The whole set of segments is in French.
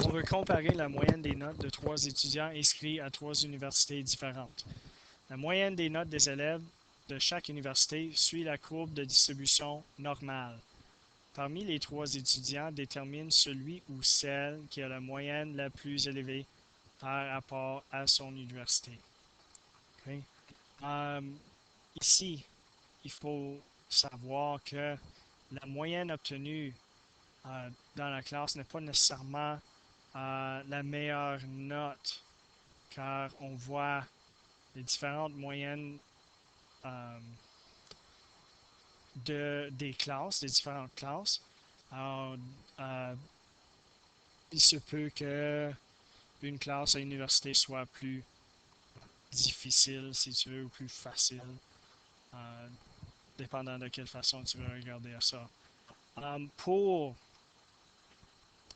on veut comparer la moyenne des notes de 3 étudiants inscrits à 3 universités différentes. La moyenne des notes des élèves de chaque université suit la courbe de distribution normale. Parmi les 3 étudiants, détermine celui ou celle qui a la moyenne la plus élevée par rapport à son université. Okay? Ici, il faut savoir que la moyenne obtenue dans la classe n'est pas nécessairement la meilleure note, car on voit les différentes moyennes des classes, des différentes classes. Alors, il se peut que une classe à l'université soit plus difficile, si tu veux, ou plus facile, dépendant de quelle façon tu veux regarder ça. Pour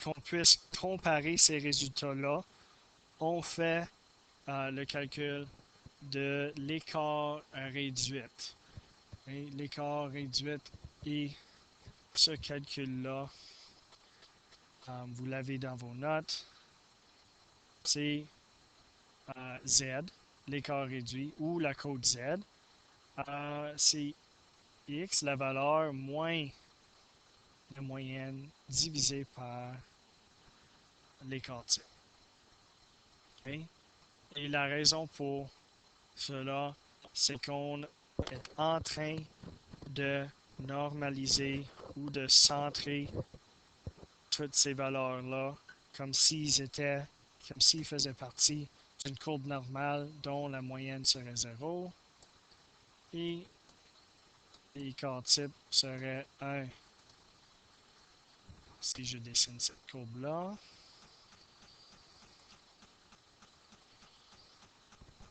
qu'on puisse comparer ces résultats-là, on fait le calcul de l'écart réduit. L'écart réduit et ce calcul-là, vous l'avez dans vos notes, c'est Z, l'écart réduit, ou la cote Z. C'est X, la valeur moins la moyenne divisé par l'écart type. Okay? Et la raison pour cela, c'est qu'on est en train de normaliser ou de centrer toutes ces valeurs-là comme s'ils faisaient partie d'une courbe normale dont la moyenne serait 0 et l'écart type serait 1. Si je dessine cette courbe-là,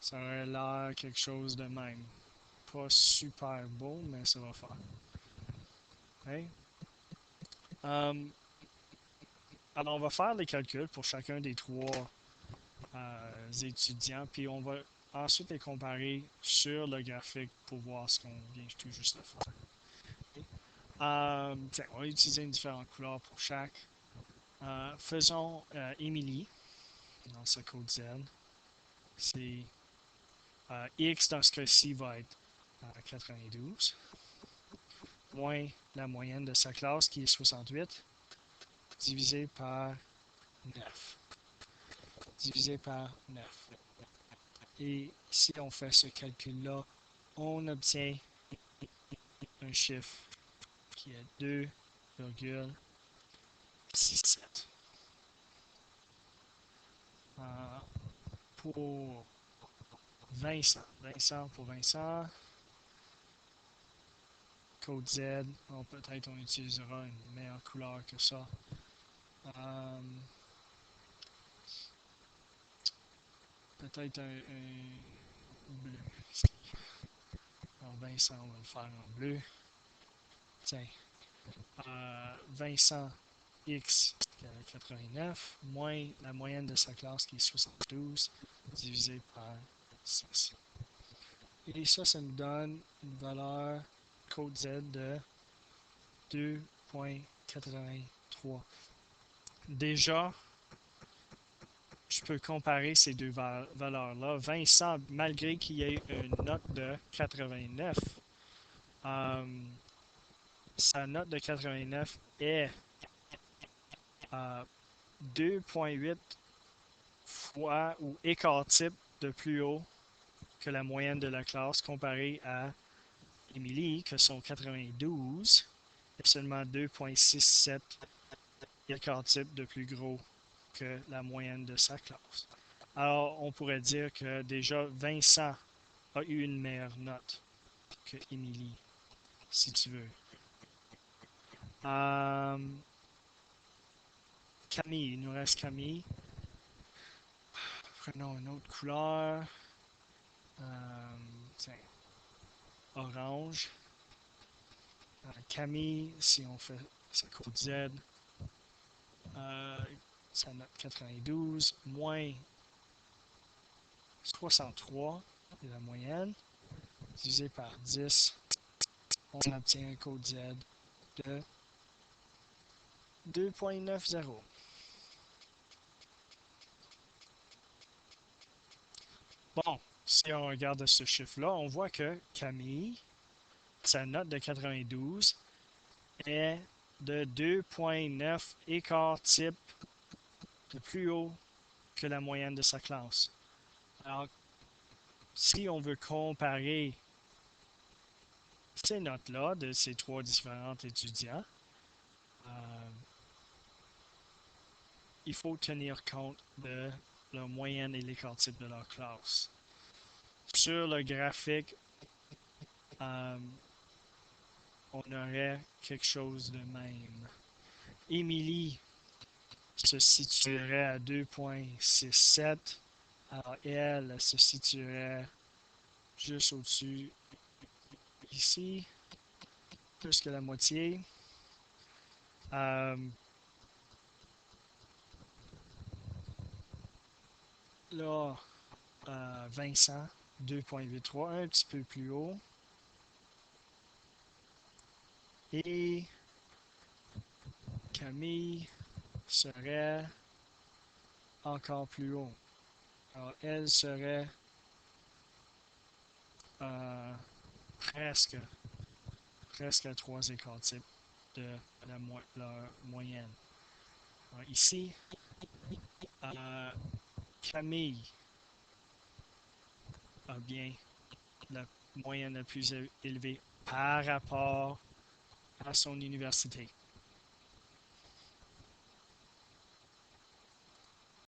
ça aurait l'air quelque chose de même. Pas super beau, mais ça va faire. Okay? Alors, on va faire les calculs pour chacun des 3 étudiants, puis on va ensuite les comparer sur le graphique pour voir ce qu'on vient tout juste de faire. Okay? On va utiliser une différente couleur pour chaque. Faisons Émilie dans ce code Z. C'est X dans ce cas-ci va être 92, moins la moyenne de sa classe qui est 68, divisé par 9. Divisé par 9. Et si on fait ce calcul-là, on obtient un chiffre qui est 2,67. Pour Vincent, code Z, peut-être on utilisera une meilleure couleur que ça. Peut-être un bleu. Alors Vincent, on va le faire en bleu. Tiens. Vincent X qui est 89, moins la moyenne de sa classe qui est 72, divisé par 6. Et ça nous donne une valeur code Z de 2,83. Déjà, je peux comparer ces deux valeurs-là. Vincent, malgré qu'il y ait une note de 89, sa note de 89 est 2,8 fois ou écart type de plus haut que la moyenne de la classe comparée à Émilie, que son 92 est seulement 2,67 écart type de plus gros que la moyenne de sa classe. Alors, on pourrait dire que déjà Vincent a eu une meilleure note que Émilie, si tu veux. Camille, il nous reste Camille. Prenons une autre couleur. Tiens, orange. Camille, si on fait sa code Z, sa note 92, moins 63, c'est la moyenne, divisé par 10, on obtient un code Z de 2,90. Bon, si on regarde ce chiffre-là, on voit que Camille, sa note de 92 est de 2,9 écart type de plus haut que la moyenne de sa classe. Alors, si on veut comparer ces notes-là de ces trois différents étudiants, euh, il faut tenir compte de leur moyenne et l'écart type de leur classe. Sur le graphique, euh, on aurait quelque chose de même. Émilie se situerait à 2,67. Alors, elle se situerait juste au-dessus ici, plus que la moitié. Euh, là, Vincent, 2,83, un petit peu plus haut. Et Camille serait encore plus haut. Alors, elle serait euh, presque, presque à 3 écarts types de leur moyenne. Alors, ici, Camille a bien la moyenne la plus élevée par rapport à son université.